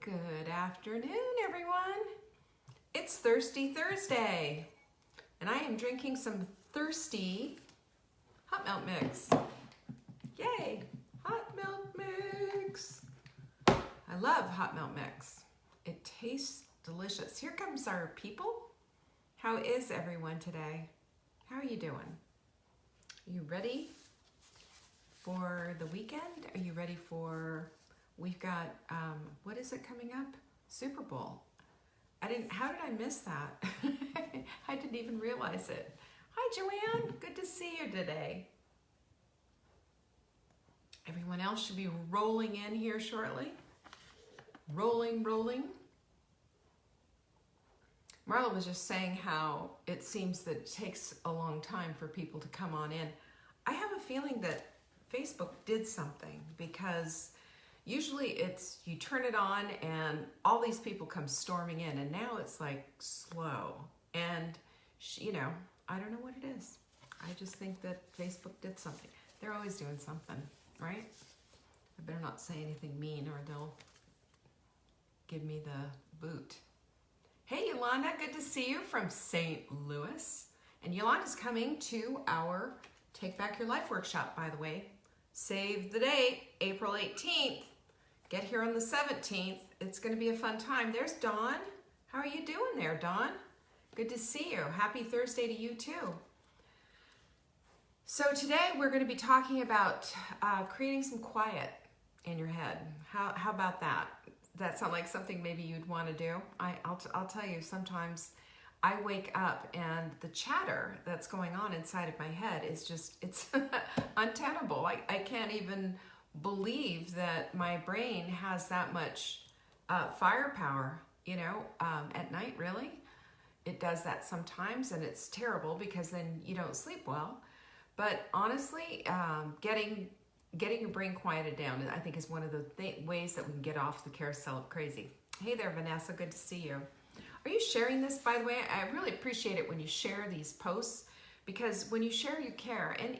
Good afternoon, everyone. It's Thirsty Thursday, and I am drinking some Thirsty hot milk mix. Yay, hot milk mix. I love hot milk mix. It tastes delicious. Here comes our people. How is everyone today? How are you doing? Are you ready for the weekend? Are you ready for... We've got, what is it coming up? Super Bowl. How did I miss that? I didn't even realize it. Hi, Joanne. Good to see you today. Everyone else should be rolling in here shortly. Rolling. Marla was just saying how it seems that it takes a long time for people to come on in. I have a feeling that Facebook did something because usually it's you turn it on and all these people come storming in, and now it's like slow. And, I don't know what it is. I just think that Facebook did something. They're always doing something, right? I better not say anything mean or they'll give me the boot. Hey, Yolanda, good to see you from St. Louis. And Yolanda's coming to our Take Back Your Life workshop, by the way. Save the date, April 18th. Get here on the 17th. It's going to be a fun time. There's Dawn. How are you doing there, Dawn? Good to see you. Happy Thursday to you too. So today we're going to be talking about creating some quiet in your head. How about that? Does that sound like something maybe you'd want to do? I'll tell you, sometimes I wake up and the chatter that's going on inside of my head is just, it's untenable. I can't even believe that my brain has that much firepower, at night, really. It does that sometimes, and it's terrible because then you don't sleep well. But honestly, getting your brain quieted down, I think, is one of the ways that we can get off the carousel of crazy. Hey there, Vanessa, good to see you. Are you sharing this, by the way? I really appreciate it when you share these posts, because when you share, you care. And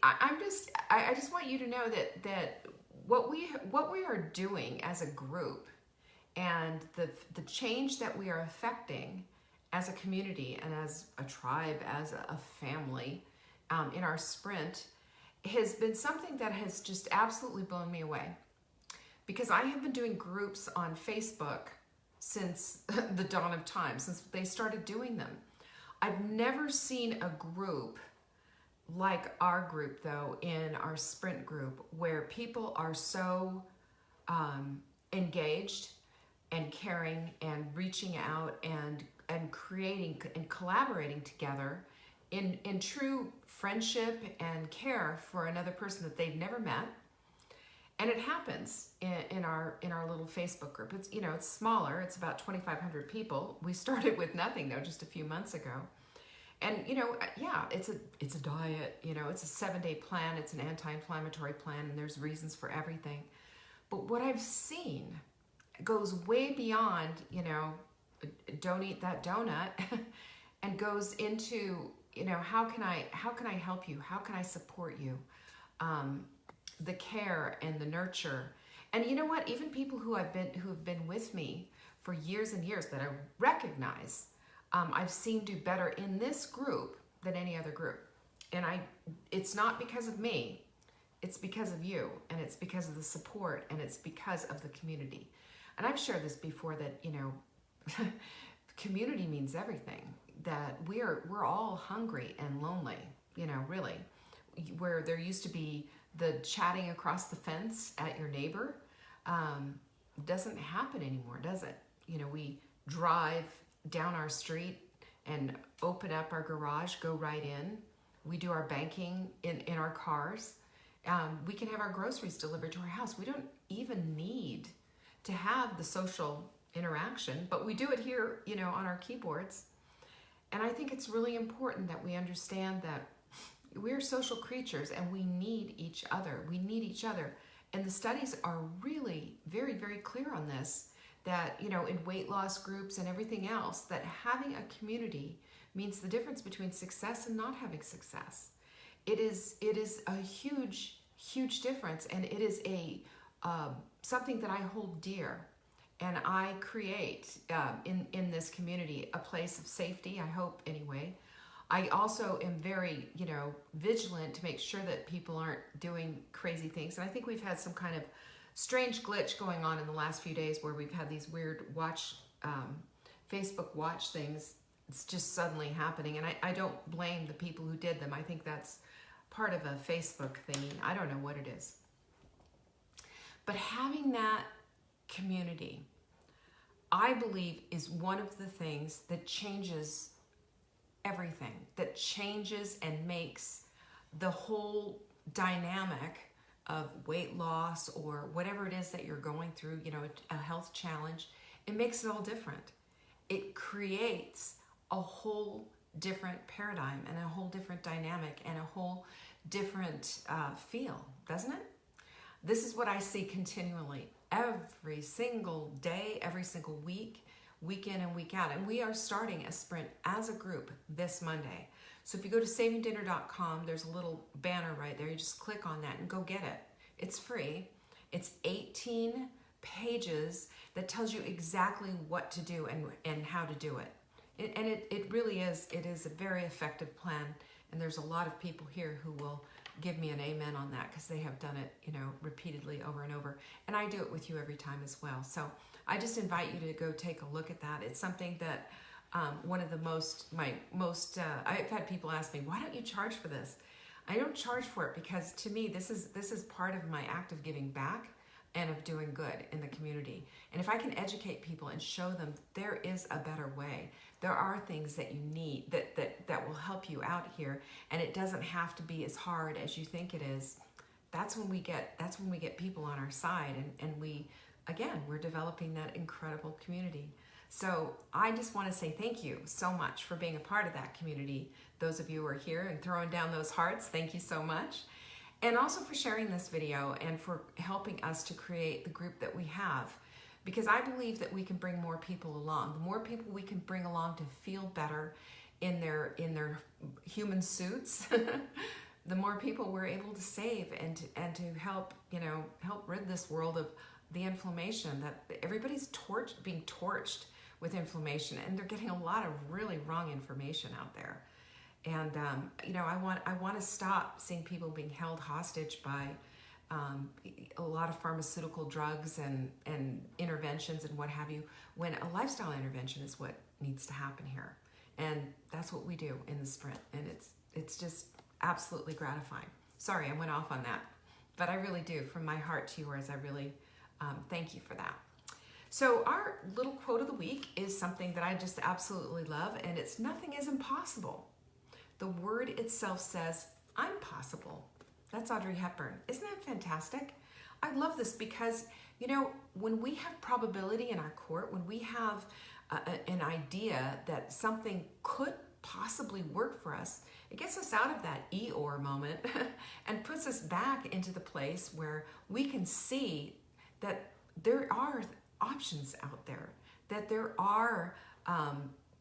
I just want you to know that what we are doing as a group and the change that we are affecting as a community and as a tribe, as a family, in our sprint, has been something that has just absolutely blown me away. Because I have been doing groups on Facebook since the dawn of time, since they started doing them. I've never seen a group like our group, though, in our sprint group, where people are so engaged and caring and reaching out and creating and collaborating together in true friendship and care for another person that they've never met. And it happens in our little Facebook group. It's smaller. It's about 2,500 people. We started with nothing, though, just a few months ago. And, it's a diet, it's a 7-day plan. It's an anti-inflammatory plan, and there's reasons for everything. But what I've seen goes way beyond, don't eat that donut, and goes into, how can I help you? How can I support you? The care and the nurture. And you know what? Even people who have been with me for years and years that I recognize, I've seen do better in this group than any other group. And it's not because of me, it's because of you, and it's because of the support, and it's because of the community. And I've shared this before that, community means everything, that we're all hungry and lonely, really. Where there used to be the chatting across the fence at your neighbor, doesn't happen anymore, does it? We drive down our street and open up our garage, go right in. We do our banking in our cars. We can have our groceries delivered to our house. We don't even need to have the social interaction, but we do it here, on our keyboards. And I think it's really important that we understand that we're social creatures and we need each other. We need each other. And the studies are really very, very clear on this, that, in weight loss groups and everything else, that having a community means the difference between success and not having success. It is a huge, huge difference, and it is a something that I hold dear. And I create in this community a place of safety, I hope anyway. I also am very, vigilant to make sure that people aren't doing crazy things. And I think we've had some kind of strange glitch going on in the last few days where we've had these weird Facebook watch things. It's just suddenly happening. And I don't blame the people who did them. I think that's part of a Facebook thingy. I don't know what it is. But having that community, I believe, is one of the things that changes everything, that changes and makes the whole dynamic of weight loss or whatever it is that you're going through, a health challenge. It makes it all different. It creates a whole different paradigm and a whole different dynamic and a whole different feel, doesn't it? This is what I see continually, every single day, every single week, week in and week out. And we are starting a sprint as a group this Monday. So if you go to savingdinner.com, there's a little banner right there. You just click on that and go get it. It's free. It's 18 pages that tells you exactly what to do and how to do it. And it really is, it is a very effective plan. And there's a lot of people here who will give me an amen on that because they have done it, repeatedly over and over. And I do it with you every time as well. So I just invite you to go take a look at that. It's something that one of the I've had people ask me, why don't you charge for this? I don't charge for it because to me, this is part of my act of giving back and of doing good in the community. And if I can educate people and show them there is a better way, there are things that you need that will help you out here, and it doesn't have to be as hard as you think it is. That's when we get people on our side, and we're developing that incredible community. So I just want to say thank you so much for being a part of that community. Those of you who are here and throwing down those hearts, thank you so much. And also for sharing this video and for helping us to create the group that we have. Because I believe that we can bring more people along. The more people we can bring along to feel better in their human suits, the more people we're able to save and to help rid this world of the inflammation that everybody's being torched with inflammation, and they're getting a lot of really wrong information out there. And I want to stop seeing people being held hostage by a lot of pharmaceutical drugs and interventions and what have you, when a lifestyle intervention is what needs to happen here. And that's what we do in the sprint. And it's just absolutely gratifying. Sorry, I went off on that. But I really do, from my heart to yours, I really thank you for that. So our little quote of the week is something that I just absolutely love, and it's nothing is impossible. The word itself says, I'm possible. That's Audrey Hepburn. Isn't that fantastic? I love this because, when we have probability in our court, when we have an idea that something could possibly work for us, it gets us out of that Eeyore moment and puts us back into the place where we can see that there are options out there, that there are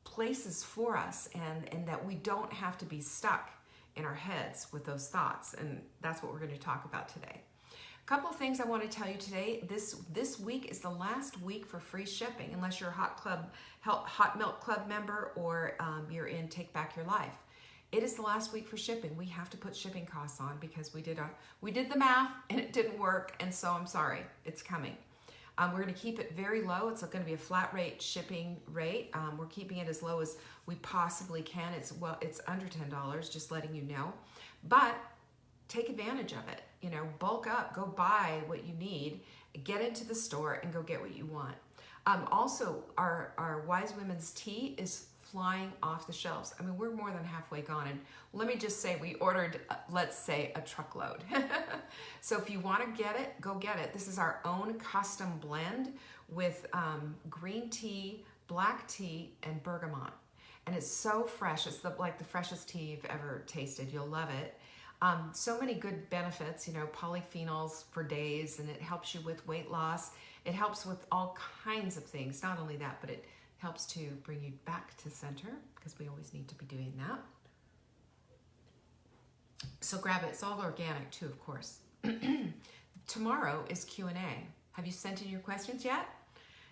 places for us, and that we don't have to be stuck in our heads with those thoughts. And that's what we're going to talk about today. A couple of things I want to tell you today. This week is the last week for free shipping, unless you're a Hot Milk Club member or you're in Take Back Your Life. It is the last week for shipping. We have to put shipping costs on because we did the math and it didn't work, and so I'm sorry. It's coming. We're going to keep it very low. It's going to be a flat rate shipping rate. We're keeping it as low as we possibly can. It's under $10, just letting you know. But take advantage of it. Bulk up, go buy what you need, get into the store and go get what you want. Also, our Wise Women's tea is flying off the shelves. I mean, we're more than halfway gone. And let me just say, we ordered, let's say, a truckload. So if you want to get it, go get it. This is our own custom blend with green tea, black tea, and bergamot. And it's so fresh. It's like the freshest tea you've ever tasted. You'll love it. So many good benefits, polyphenols for days, and it helps you with weight loss. It helps with all kinds of things. Not only that, but it helps to bring you back to center, because we always need to be doing that. So grab it. It's all organic too, of course. tomorrow is Q&A. Have you sent in your questions yet?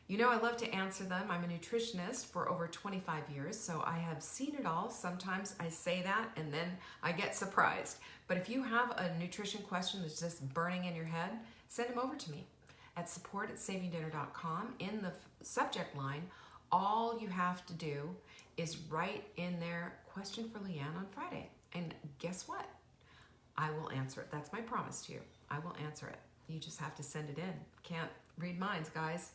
You know I love to answer them. I'm a nutritionist for over 25 years, so I have seen it all. Sometimes I say that and then I get surprised. But if you have a nutrition question that's just burning in your head, send them over to me at support@savingdinner.com. In the subject line, all you have to do is write in there, question for Leanne on Friday. And guess what? I will answer it. That's my promise to you. I will answer it. You just have to send it in. Can't read minds, guys.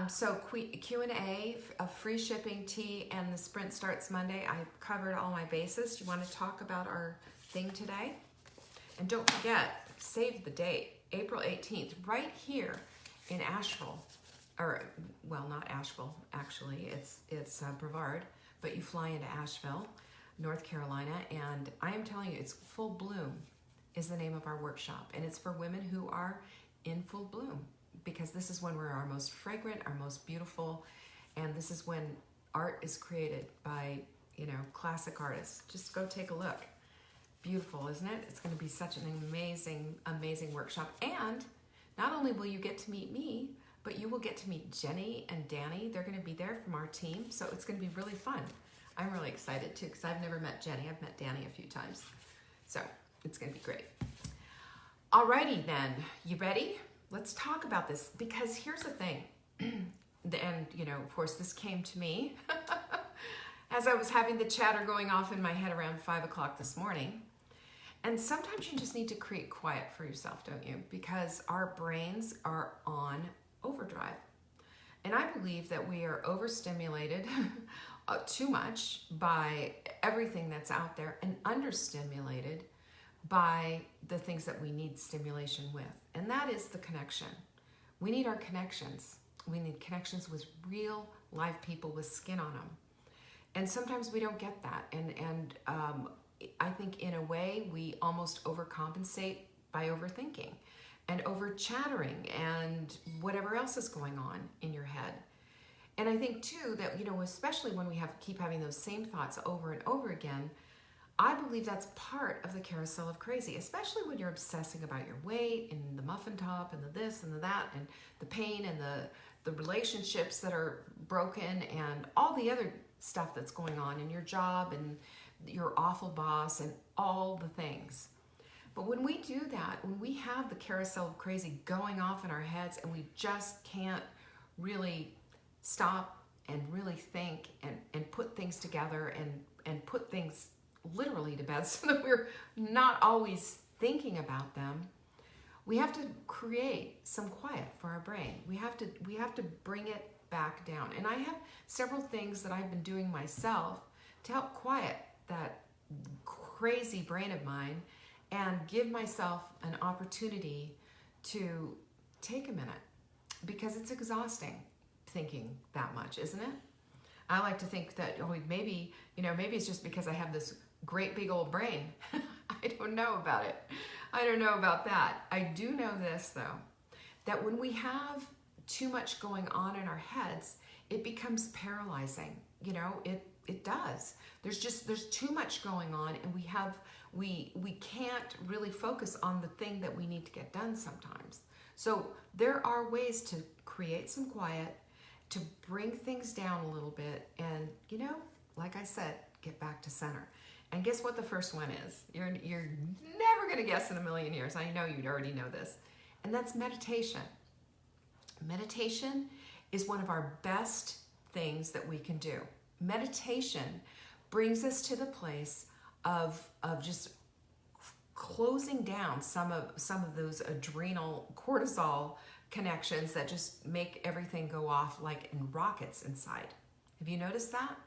So Q&A, free shipping, tea, and the sprint starts Monday. I covered all my bases. Do you want to talk about our thing today? And don't forget, save the date, April 18th, right here in Asheville. Or, well, not Asheville, actually. It's Brevard, but you fly into Asheville, North Carolina, and I am telling you, it's Full Bloom is the name of our workshop, and it's for women who are in full bloom, because this is when we're our most fragrant, our most beautiful, and this is when art is created by, classic artists. Just go take a look. Beautiful, isn't it? It's going to be such an amazing, amazing workshop, and not only will you get to meet me, but you will get to meet Jenny and Danny. They're going to be there from our team, so it's going to be really fun. I'm really excited too, because I've never met Jenny. I've met Danny a few times, so it's going to be great. Alrighty then, you ready? Let's talk about this, because here's the thing, and of course this came to me as I was having the chatter going off in my head around 5 o'clock this morning. And sometimes you just need to create quiet for yourself, don't you? Because our brains are on overdrive. And I believe that we are overstimulated too much by everything that's out there, and understimulated by the things that we need stimulation with. And that is the connection. We need our connections. We need connections with real live people with skin on them. And sometimes we don't get that. And I think in a way we almost overcompensate by overthinking and over chattering and whatever else is going on in your head. And I think too that, especially when we keep having those same thoughts over and over again, I believe that's part of the carousel of crazy, especially when you're obsessing about your weight and the muffin top and the this and the that and the pain and the relationships that are broken and all the other stuff that's going on in your job and your awful boss and all the things. But when we do that, when we have the carousel of crazy going off in our heads and we just can't really stop and really think and put things together and put things literally to bed so that we're not always thinking about them, we have to create some quiet for our brain. We have to bring it back down. And I have several things that I've been doing myself to help quiet that crazy brain of mine and give myself an opportunity to take a minute, because it's exhausting thinking that much, isn't it? I like to think that maybe it's just because I have this great big old brain. I don't know about it. I don't know about that. I do know this though, that when we have too much going on in our heads, it becomes paralyzing. It does. There's too much going on, and we can't really focus on the thing that we need to get done sometimes. So there are ways to create some quiet, to bring things down a little bit, and like I said, get back to center. And guess what the first one is? You're never going to guess in a million years. I know you'd already know this. And that's meditation. Meditation is one of our best things that we can do. Meditation brings us to the place of just closing down some of those adrenal cortisol connections that just make everything go off like in rockets inside. Have you noticed that?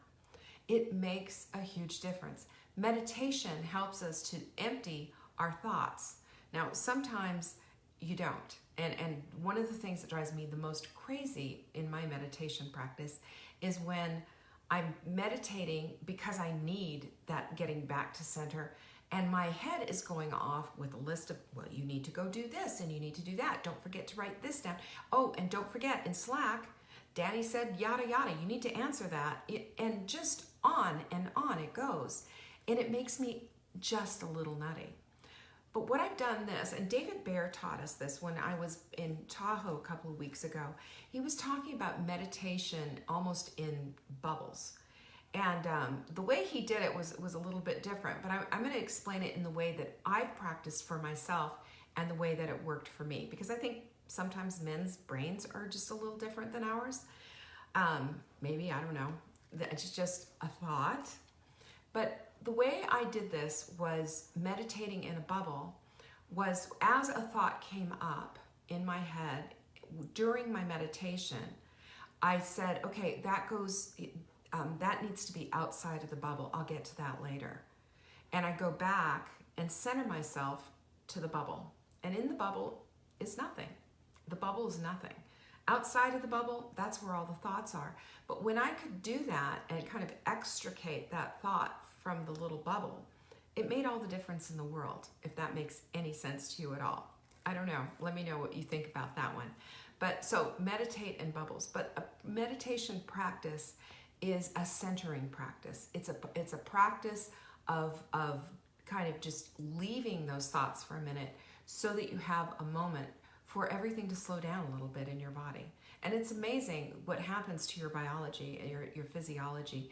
It makes a huge difference. Meditation helps us to empty our thoughts. Now, sometimes you don't. And one of the things that drives me the most crazy in my meditation practice is when I'm meditating because I need that getting back to center, and my head is going off with a list of, well, you need to go do this and you need to do that. Don't forget to write this down. Oh, and don't forget, in Slack, Danny said yada yada. You need to answer that. And just on and on it goes. And it makes me just a little nutty. But what I've done this, and David Bear taught us this when I was in Tahoe a couple of weeks ago. He was talking about meditation almost in bubbles. And the way he did it was a little bit different, but I'm going to explain it in the way that I've practiced for myself and the way that it worked for me. Because I think sometimes men's brains are just a little different than ours. Maybe, I don't know. It's just a thought. But the way I did this was meditating in a bubble was as a thought came up in my head during my meditation, I said, okay, that needs to be outside of the bubble. I'll get to that later. And I go back and center myself to the bubble. And in the bubble is nothing. The bubble is nothing. Outside of the bubble, that's where all the thoughts are. But when I could do that and kind of extricate that thought from the little bubble, it made all the difference in the world, if that makes any sense to you at all. I don't know. Let me know what you think about that one. But so meditate in bubbles. But a meditation practice is a centering practice. It's a practice of kind of just leaving those thoughts for a minute so that you have a moment for everything to slow down a little bit in your body. And it's amazing what happens to your biology, your physiology.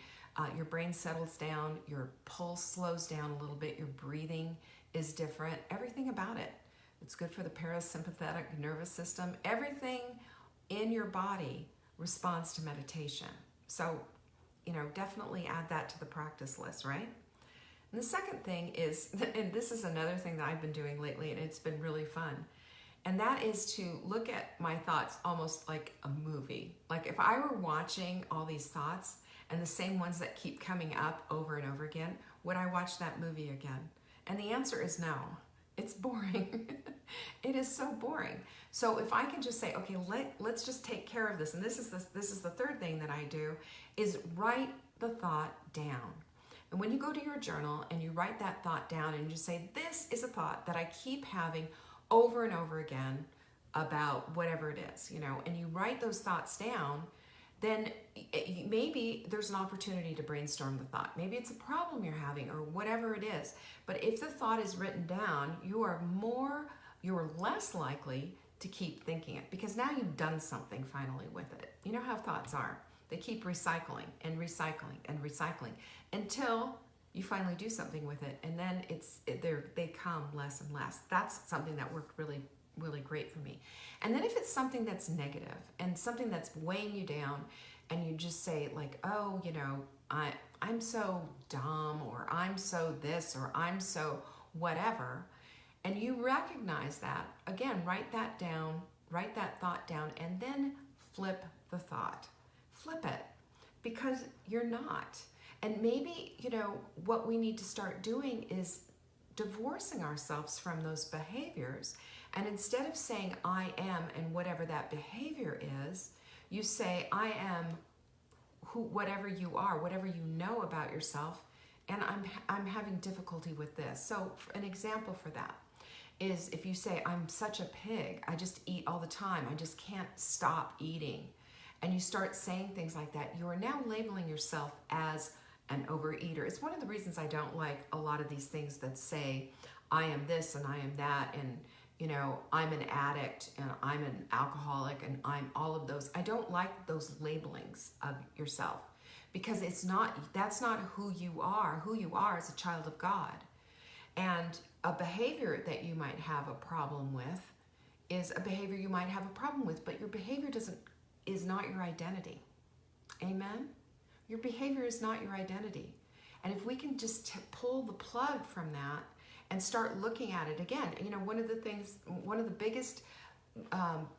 Your brain settles down, your pulse slows down a little bit, your breathing is different, everything about it. It's good for the parasympathetic nervous system. Everything in your body responds to meditation. So, definitely add that to the practice list, right? And the second thing is, and this is another thing that I've been doing lately, and it's been really fun, and that is to look at my thoughts almost like a movie. Like if I were watching all these thoughts and the same ones that keep coming up over and over again, would I watch that movie again? And the answer is no. It's boring. It is so boring. So if I can just say, okay, let's just take care of this, and this is the third thing that I do, is write the thought down. And when you go to your journal and you write that thought down and you just say, this is a thought that I keep having over and over again about whatever it is, and you write those thoughts down, then maybe there's an opportunity to brainstorm the thought. Maybe it's a problem you're having or whatever it is. But if the thought is written down, you're less likely to keep thinking it because now you've done something finally with it. You know how thoughts are. They keep recycling and recycling and recycling until you finally do something with it, and then they come less and less. That's something that worked really, really great for me. And then if it's something that's negative and something that's weighing you down, and you just say like, oh, I'm so dumb, or I'm so this, or I'm so whatever, and you recognize that, again, write that thought down, and then flip the thought. Flip it, because you're not. And maybe, what we need to start doing is divorcing ourselves from those behaviors. And instead of saying I am and whatever that behavior is, you say I am whatever you are, whatever you know about yourself, and I'm having difficulty with this. So an example for that is if you say I'm such a pig, I just eat all the time, I just can't stop eating. And you start saying things like that, you are now labeling yourself as an overeater. It's one of the reasons I don't like a lot of these things that say I am this and I am that, and I'm an addict and I'm an alcoholic and I'm all of those. I don't like those labelings of yourself because that's not who you are. Who you are is a child of God. And a behavior that you might have a problem with is a behavior you might have a problem with, but your behavior is not your identity. Amen? Your behavior is not your identity. And if we can just pull the plug from that and start looking at it again, one of the biggest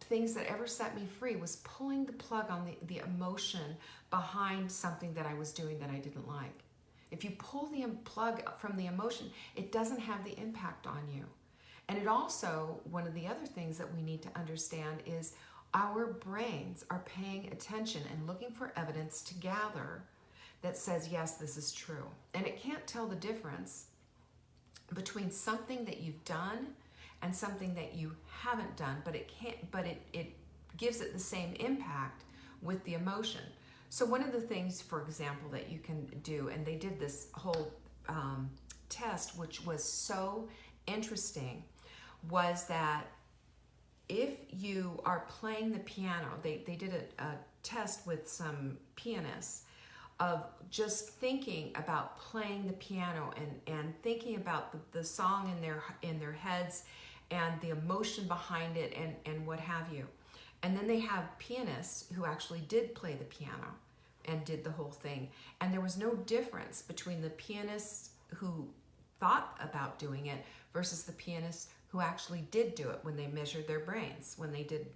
things that ever set me free was pulling the plug on the emotion behind something that I was doing that I didn't like. If you pull the plug from the emotion, it doesn't have the impact on you. And it also, one of the other things that we need to understand is our brains are paying attention and looking for evidence to gather that says, yes, this is true. And it can't tell the difference between something that you've done and something that you haven't done, but it gives it the same impact with the emotion. So one of the things, for example, that you can do, and they did this whole test, which was so interesting was that if you are playing the piano, they did a test with some pianists of just thinking about playing the piano and thinking about the song in their heads and the emotion behind it and what have you. And then they have pianists who actually did play the piano and did the whole thing. And there was no difference between the pianists who thought about doing it versus the pianists who actually did do it when they measured their brains, when they did,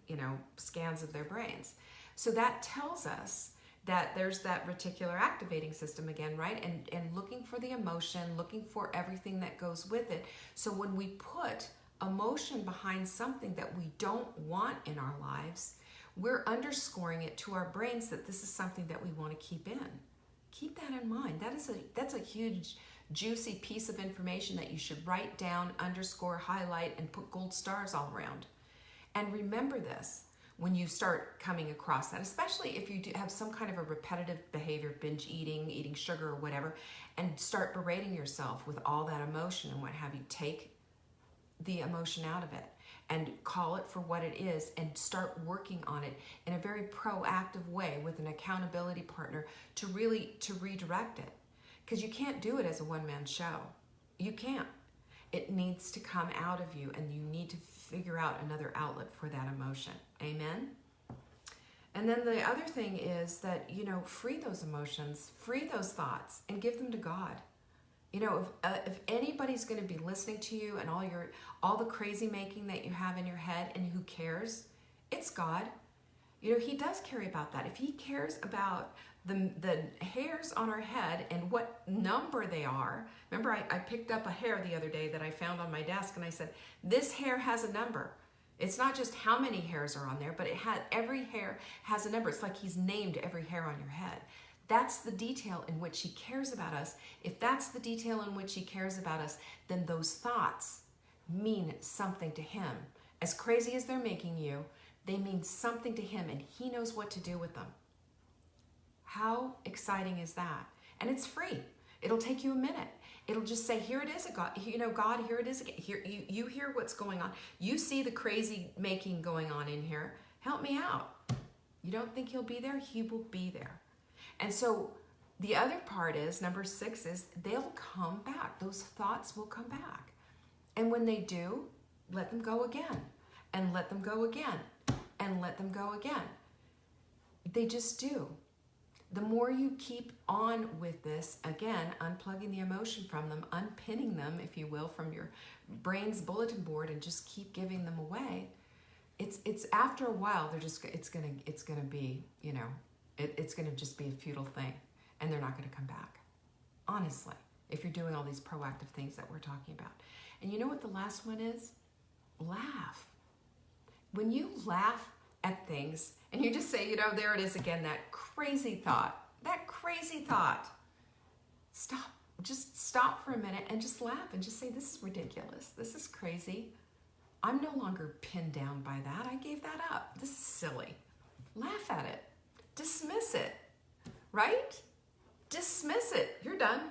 scans of their brains. So that tells us that there's that reticular activating system again, right? And looking for the emotion, looking for everything that goes with it. So when we put emotion behind something that we don't want in our lives, we're underscoring it to our brains that this is something that we want to keep in. Keep that in mind. That's a huge, juicy piece of information that you should write down, underscore, highlight, and put gold stars all around. And remember this when you start coming across that, especially if you do have some kind of a repetitive behavior, binge eating sugar or whatever, and start berating yourself with all that emotion and what have you. Take the emotion out of it and call it for what it is and start working on it in a very proactive way with an accountability partner to redirect it. Because you can't do it as a one-man show. You can't. It needs to come out of you, and you need to figure out another outlet for that emotion. Amen? And then the other thing is that, free those emotions, free those thoughts, and give them to God. If anybody's going to be listening to you and all the crazy making that you have in your head, and who cares, it's God. He does care about that. If he cares about the hairs on our head and what number they are. Remember, I picked up a hair the other day that I found on my desk, and I said, this hair has a number. It's not just how many hairs are on there, but every hair has a number. It's like he's named every hair on your head. That's the detail in which he cares about us. If that's the detail in which he cares about us, then those thoughts mean something to him. As crazy as they're making you, they mean something to him, and he knows what to do with them. How exciting is that? And it's free. It'll take you a minute. It'll just say, here it is, God, God, here it is again. Here, you hear what's going on. You see the crazy making going on in here. Help me out. You don't think he'll be there? He will be there. And so the other part is, number 6 is, they'll come back. Those thoughts will come back. And when they do, let them go again. And let them go again. And let them go again. They just do. The more you keep on with this, again, unplugging the emotion from them, unpinning them, if you will, from your brain's bulletin board, and just keep giving them away, it's after a while, it's gonna be, it's gonna just be a futile thing, and they're not gonna come back. Honestly, if you're doing all these proactive things that we're talking about. And you know what the last one is? Laugh. When you laugh at things, and you just say, there it is again, that crazy thought. Just stop for a minute and just laugh and just say, this is ridiculous. This is crazy. I'm no longer pinned down by that. I gave that up. This is silly. Laugh at it. Dismiss it. Right? Dismiss it. You're done.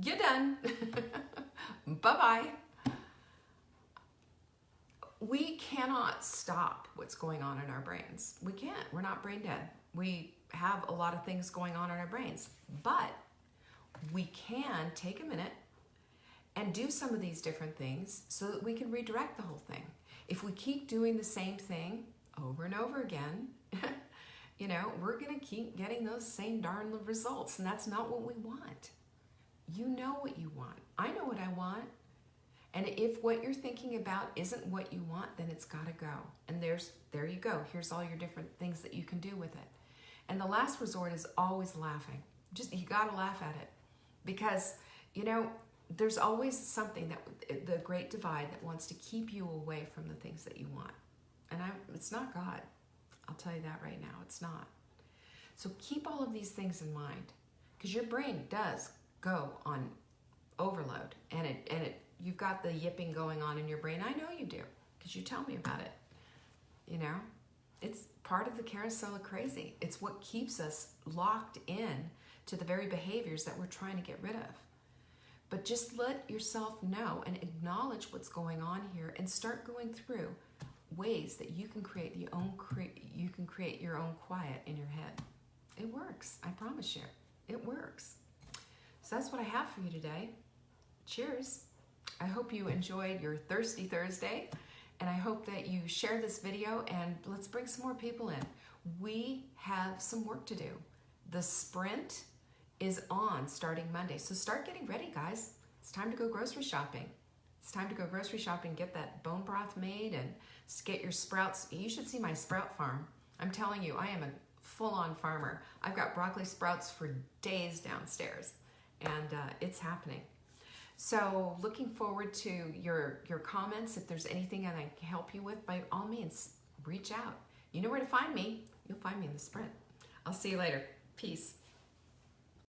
You're done. Bye-bye. We cannot stop what's going on in our brains. We can't. We're not brain dead. We have a lot of things going on in our brains. But we can take a minute and do some of these different things so that we can redirect the whole thing. If we keep doing the same thing over and over again, we're going to keep getting those same darn results. And that's not what we want. You know what you want. I know what I want. And if what you're thinking about isn't what you want, then it's got to go. And there you go. Here's all your different things that you can do with it. And the last resort is always laughing. You got to laugh at it. Because, there's always something the great divide that wants to keep you away from the things that you want. And it's not God. I'll tell you that right now. It's not. So keep all of these things in mind. Because your brain does go on overload. And you've got the yipping going on in your brain. I know you do, because you tell me about it. It's part of the carousel of crazy. It's what keeps us locked in to the very behaviors that we're trying to get rid of. But just let yourself know and acknowledge what's going on here and start going through ways that you can create your own quiet in your head. It works, I promise you. It works. So that's what I have for you today. Cheers. I hope you enjoyed your Thirsty Thursday, and I hope that you share this video and let's bring some more people in. We have some work to do. The sprint is on starting Monday. So start getting ready, guys. It's time to go grocery shopping. It's time to go grocery shopping, get that bone broth made, and get your sprouts. You should see my sprout farm. I'm telling you, I am a full-on farmer. I've got broccoli sprouts for days downstairs, and it's happening. So looking forward to your comments. If there's anything that I can help you with, by all means, reach out. You know where to find me. You'll find me in the sprint. I'll see you later. Peace.